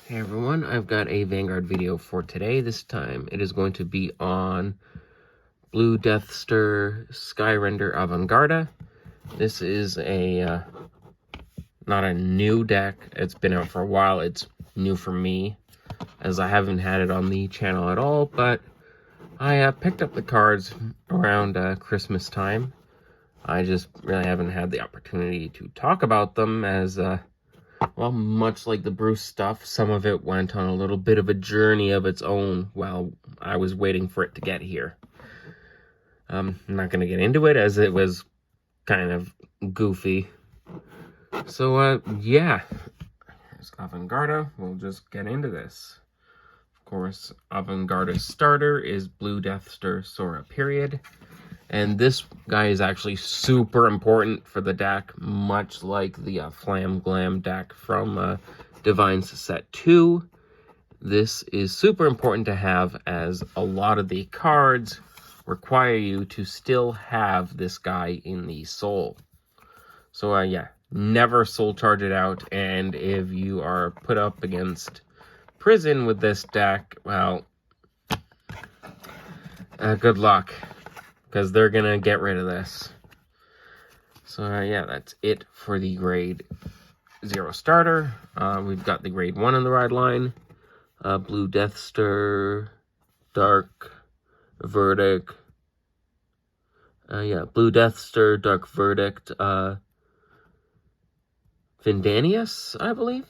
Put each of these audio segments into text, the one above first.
Hey everyone, I've got a Vanguard video for today. This time it is going to be on Blue Deathster Skyrender Avantgarda. This is a not a new deck. It's been out for a while. It's new for me, as I haven't had it on the channel at all, but I picked up the cards around Christmas time. I just really haven't had the opportunity to talk about them as well, much like the Bruce stuff, some of it went on a little bit of a journey of its own while I was waiting for it to get here. I'm not going to get into it as it was kind of goofy. So, yeah. Here's Avantgarda. We'll just get into this. Of course, Avantgarda's starter is Blue Deathster Sora Period. And this guy is actually super important for the deck, much like the Flam Glam deck from DivineZ Set 2. This is super important to have, as a lot of the cards require you to still have this guy in the soul. So, yeah, never soul charge it out, and if you are put up against prison with this deck, well, good luck, because they're going to get rid of this. So, yeah, that's it for the grade 0 starter. We've got the grade 1 on the ride line. Blue Deathster, Dark Verdict. Blue Deathster, Dark Verdict. Vindanius, I believe.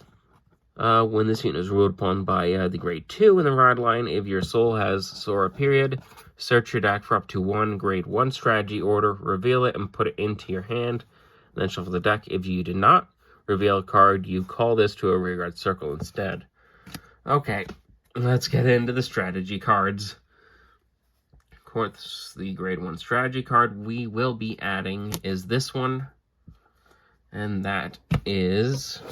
When this unit is ruled upon by the grade 2 in the ride line, if your soul has Sora Period, search your deck for up to one grade 1 strategy order, reveal it, and put it into your hand. Then shuffle the deck. If you did not reveal a card, you call this to a rearguard circle instead. Okay, let's get into the strategy cards. Of course, the grade 1 strategy card we will be adding is this one. And that is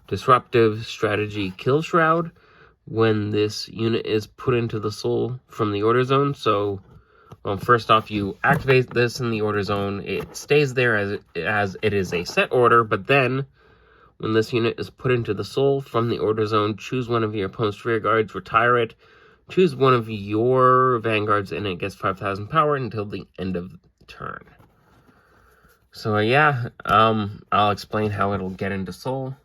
Disruptive Strategy Kill Shroud. When this unit is put into the soul from the order zone. So, well, first off, you activate this in the order zone. It stays there as it is a set order, but then when this unit is put into the soul from the order zone, choose one of your opponent's rear guards, retire it, choose one of your vanguards, and it gets 5,000 power until the end of the turn. So, yeah, I'll explain how it'll get into soul.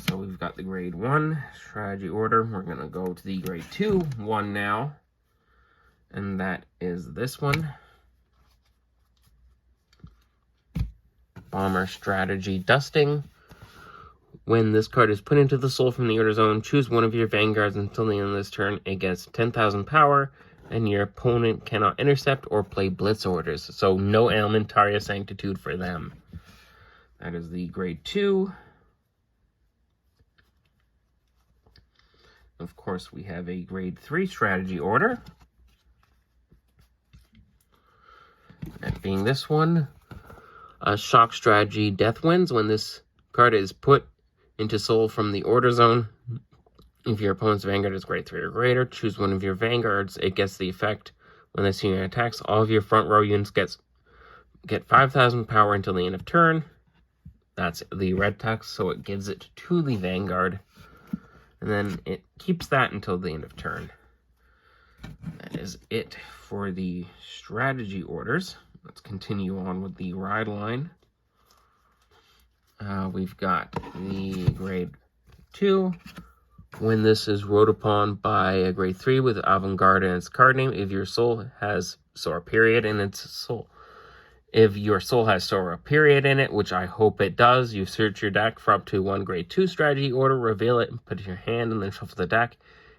So we've got the grade 1 strategy order. We're going to go to the grade 2 one now. And that is this one. Bomber Strategy Dusting. When this card is put into the soul from the order zone, choose one of your vanguards until the end of this turn. It gets 10,000 power, and your opponent cannot intercept or play blitz orders. So no Elementaria Sanctitude for them. That is the grade 2. Of course, we have a grade 3 strategy order. That being this one. Shock Strategy Death Winds. When this card is put into soul from the order zone, if your opponent's vanguard is grade 3 or greater, choose one of your vanguards. It gets the effect when this unit attacks. All of your front row units get 5,000 power until the end of turn. That's the red text, so it gives it to the vanguard. And then it keeps that until the end of turn. That is it for the strategy orders. Let's continue on with the ride line. We've got the grade 2. When this is ruled upon by a grade 3 with Avantgarda in its card name, if your soul has Sora Period in its soul. If your soul has Sora Period in it, which I hope it does, you search your deck for up to one grade 2 strategy order, reveal it, and put it in your hand, and then shuffle the deck.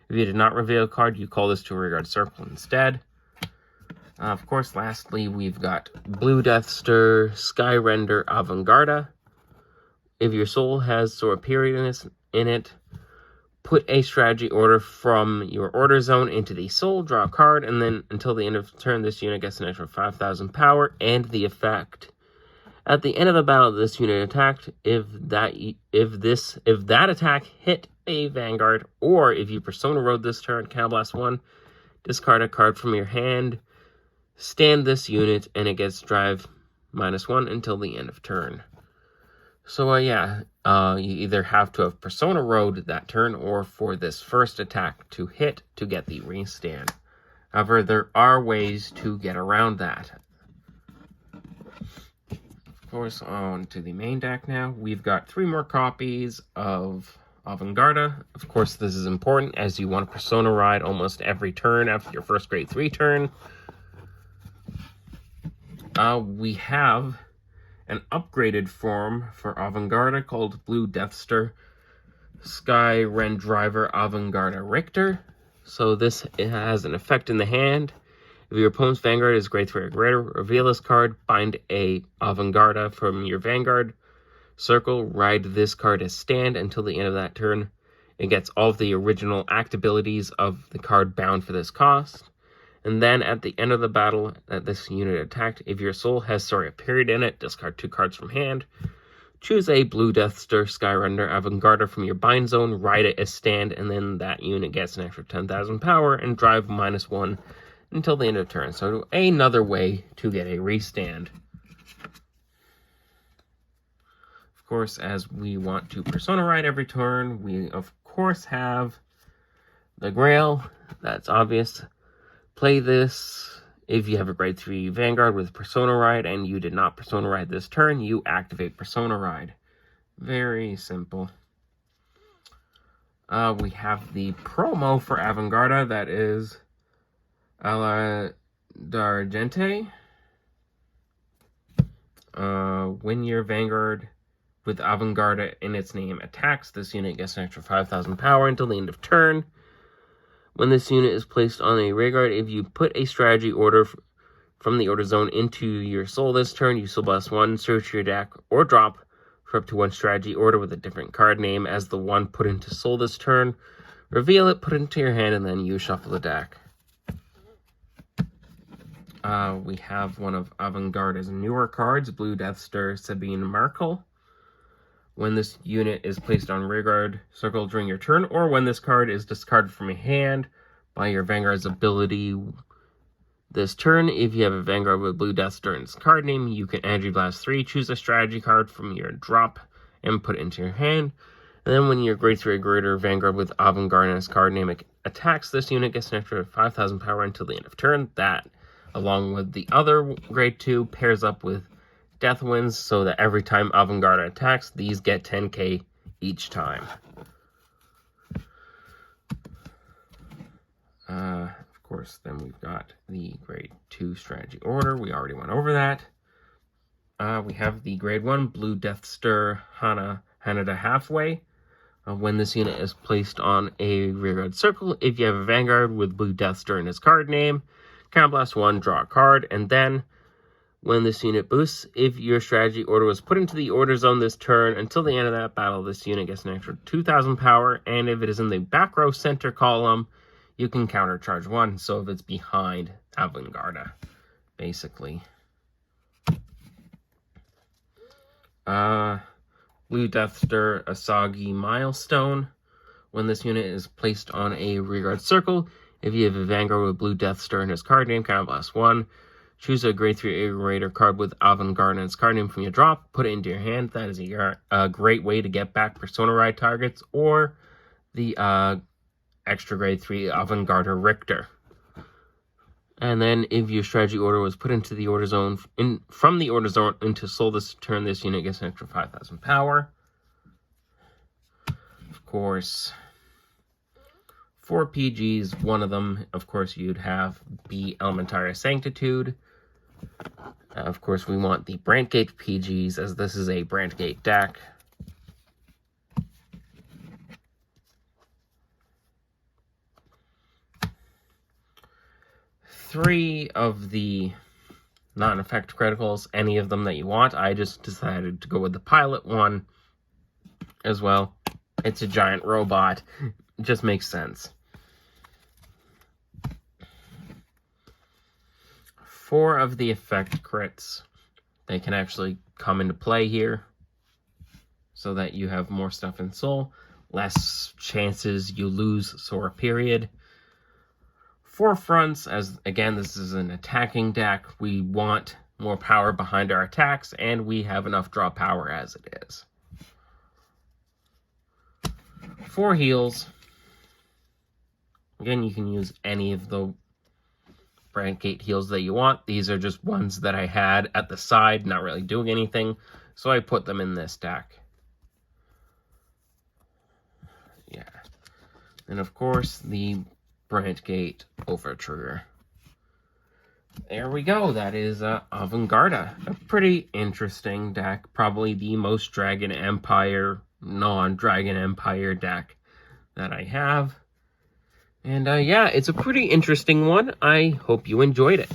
If you did not reveal a card, you call this to a rearguard circle instead. Of course, lastly, we've got Blue Deathster Skyrender Avantgarda. If your soul has Sora Period in it, put a strategy order from your order zone into the soul, draw a card, and then until the end of the turn, this unit gets an extra 5,000 power, and the effect. At the end of a battle this unit attacked, if that attack hit a vanguard, or if you persona rode this turn, Counterblast 1, discard a card from your hand, stand this unit, and it gets drive -1 until the end of turn. So yeah, you either have to have Persona Road that turn or for this first attack to hit to get the restand. However, there are ways to get around that. Of course, on to the main deck now. We've got 3 more copies of Avantgarda. Of course, this is important as you want to Persona Ride almost every turn after your first grade 3 turn. We have an upgraded form for Avantgarda called Blue Deathster Sky Ren Driver Avantgarda Richter. So this has an effect in the hand. If your opponent's Vanguard is grade 3 or greater, reveal this card, bind a Avantgarda from your Vanguard circle, ride this card as stand until the end of that turn. It gets all of the original act abilities of the card bound for this cost. And then at the end of the battle that this unit attacked, if your soul has a period in it, discard 2 cards from hand. Choose a Blue Deathster Skyrender Avantgarda from your bind zone, ride it as stand, and then that unit gets an extra 10,000 power and drive -1 until the end of turn. So another way to get a restand. Of course, as we want to Persona Ride every turn, we of course have the Grail. That's obvious. Play this. If you have a grade 3 Vanguard with Persona Ride and you did not Persona Ride this turn, you activate Persona Ride. Very simple. We have the promo for Avantgarda, that is Alla d'Argente. When your Vanguard with Avantgarda in its name attacks, this unit gets an extra 5,000 power until the end of turn. When this unit is placed on a rearguard, if you put a strategy order from the order zone into your soul this turn, you soul blast 1, search your deck, or drop for up to 1 strategy order with a different card name as the one put into soul this turn. Reveal it, put it into your hand, and then you shuffle the deck. We have one of Avantgarda's newer cards, Blue Deathster Sabine Markle. When this unit is placed on rearguard circle during your turn, or when this card is discarded from your hand by your Vanguard's ability this turn, if you have a Vanguard with Blue Deathster in its card name, you can Energy Blast 3, choose a strategy card from your drop, and put it into your hand. And then when your grade 3 or greater Vanguard with Avantgarda in its card name attacks, this unit gets an extra 5,000 power until the end of turn. That, along with the other grade 2, pairs up with Death Winds, so that every time Avantgarda attacks, these get 10k each time. Of course, then we've got the grade 2 strategy order. We already went over that. We have the grade 1 Blue Deathster Hanada Halfway. When this unit is placed on a rearguard circle, if you have a Vanguard with Blue Deathster in its card name, Counterblast 1, draw a card, and then when this unit boosts, if your strategy order was put into the order zone this turn, until the end of that battle, this unit gets an extra 2,000 power, and if it is in the back row center column, you can countercharge 1, so if it's behind Avantgarda, basically. Blue Deathster Asagi Milestone. When this unit is placed on a rearguard circle, if you have a Vanguard with Blue Deathster in his card name, Counterblast 1. Choose a grade 3 Raider card with Avantgarda in its card name from your drop, put it into your hand. That is a great way to get back Persona Ride targets, or the extra grade 3 Avantgarda Richter. And then if your strategy order was put into the order zone, from the order zone into soul this turn, this unit gets an extra 5,000 power. Of course, 4 PGs, one of them, of course, you'd have be Elementaria Sanctitude. Of course, we want the Brandgate PGs, as this is a Brandgate deck. Three of the non-effect criticals, any of them that you want. I just decided to go with the pilot one as well. It's a giant robot. It just makes sense. 4 of the effect crits. They can actually come into play here so that you have more stuff in soul. Less chances you lose Sora period. 4 fronts, as again, this is an attacking deck. We want more power behind our attacks, and we have enough draw power as it is. 4 heals. Again, you can use any of the Brandgate heals that you want. These are just ones that I had at the side, not really doing anything, so I put them in this deck. Yeah. And of course, the Brandgate Overtrigger. There we go. That is Avantgarda. A pretty interesting deck. Probably the most Dragon Empire, non-Dragon Empire deck that I have. And yeah, it's a pretty interesting one. I hope you enjoyed it.